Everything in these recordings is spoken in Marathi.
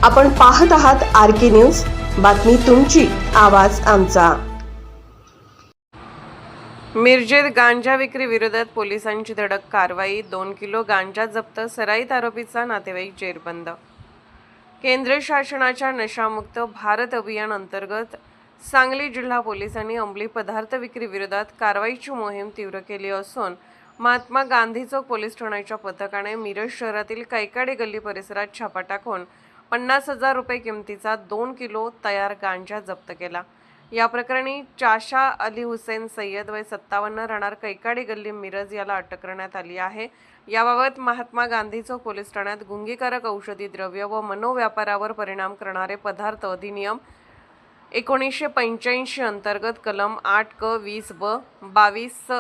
आपण पाहत आहात RK न्यूज, बातमी तुमची, आवाज आमचा। मिरजेत गांजा विक्री विरोधात पोलिसांची धडक कारवाई। 2 किलो गांजा जप्त, सराईत आरोपीचा नातेवाईक जेरबंद। केंद्र शासनाच्या नशामुक्त भारत अभियान अंतर्गत सांगली जिल्हा पोलिसांनी अंमली पदार्थ विक्री विरोधात कारवाईची मोहीम तीव्र केली असून महात्मा गांधी चौक पोलीस ठाण्याच्या पथकाने मिरज शहरातील कैकाडी गल्ली परिसरात छापा टाकून 50,000 रुपये किमतीचा 2 किलो तयार गांजा जप्त केला। या प्रकरणी चाशा अली हुसेन सय्यद वय 57 राहणार कैकाडी गल्ली मिरज याला अटक करण्यात आली आहे। याबाबत महात्मा गांधी चौक पोलीस ठाण्यात गुंगीकारक औषधी द्रव्य व मनोव्यापारावर परिणाम करणारे पदार्थ अधिनियम 1985 अंतर्गत कलम 8 क 20 ब 22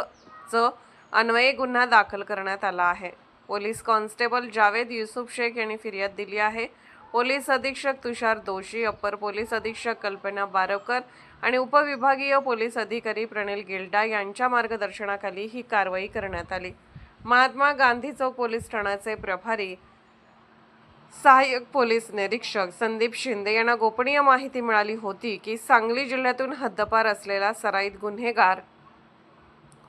च अन्वये गुन्हा दाखल करण्यात आला आहे। पोलीस कॉन्स्टेबल जावेद युसुफ शेख यांनी फिर्याद दिली आहे। पोलीस अधीक्षक तुषार दोशी, अप्पर पोलीस अधीक्षक कल्पना बारवकर आणि उपविभागीय पोलीस अधिकारी प्रणिल गिल्डा यांच्या मार्गदर्शनाखाली ही कारवाई करण्यात आली। महात्मा गांधी चौक पोलीस ठाण्याचे प्रभारी सहाय्यक पोलीस निरीक्षक संदीप शिंदे यांना गोपनीय माहिती मिळाली होती की सांगली जिल्ह्यातून हद्दपार असलेला सराईत गुन्हेगार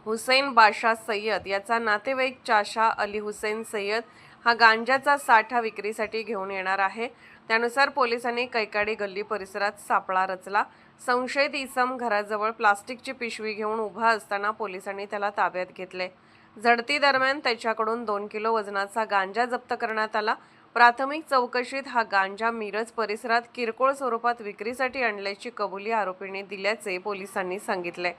हुसेन बाशा सय्यद याचा नातेवाईक चाशा अली हुसेन सय्यद हा गांजाचा साठा विक्रीसाठी घेऊन येणार आहे। त्यानुसार पोलिसांनी कैकाडी गल्ली परिसरात सापळा रचला। संशयित इसम घराजवळ प्लास्टिकची पिशवी घेऊन उभा असताना पोलिसांनी त्याला ताब्यात घेतले। झडती दरम्यान त्याच्याकडून 2 किलो वजनाचा गांजा जप्त करण्यात आला। प्राथमिक चौकशीत हा गांजा मिरज परिसरात किरकोळ स्वरूपात विक्रीसाठी आणल्याची कबुली आरोपीने दिल्याचे पोलिसांनी सांगितले।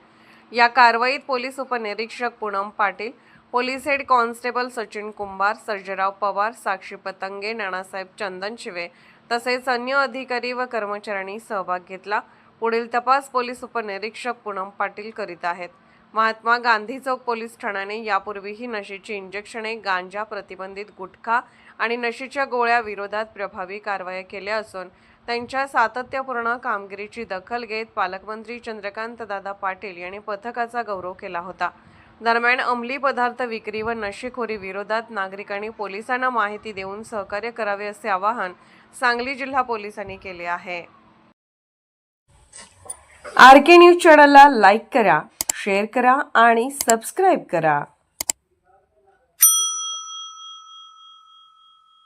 या कारवाईत पोलीस उपनिरीक्षक Poonam Patil, police head constable Sachin Kumbhar, Sarjerao Pawar, Sakshi Patange, Nanasaheb Chandanshive तसेच अन्य अधिकारी व कर्मचाऱ्यांनी सहभाग घेतला। पुढील तपास पोलीस उपनिरीक्षक पूनम पाटील करीत आहेत। महात्मा गांधी चौक पोलीस ठाण्याने यापूर्वीही नशेची इंजेक्शने, गांजा, प्रतिबंधित गुटखा आणि नशेच्या गोळ्या विरोधात प्रभावी कारवाया केल्या असून त्यांच्या सातत्यपूर्ण कामगिरीची दखल घेत पालकमंत्री चंद्रकांत दादा पाटील यांनी पथकाचा गौरव केला होता। दरम्यान अंमली पदार्थ विक्री व नशेखोरी विरोधात नागरिकांनी पोलिसांना माहिती देऊन सहकार्य करावे असे आवाहन सांगली जिल्हा पोलिसांनी केले आहे। RK न्यूज चॅनलला लाईक करा, शेअर करा आणि सबस्क्राईब करा।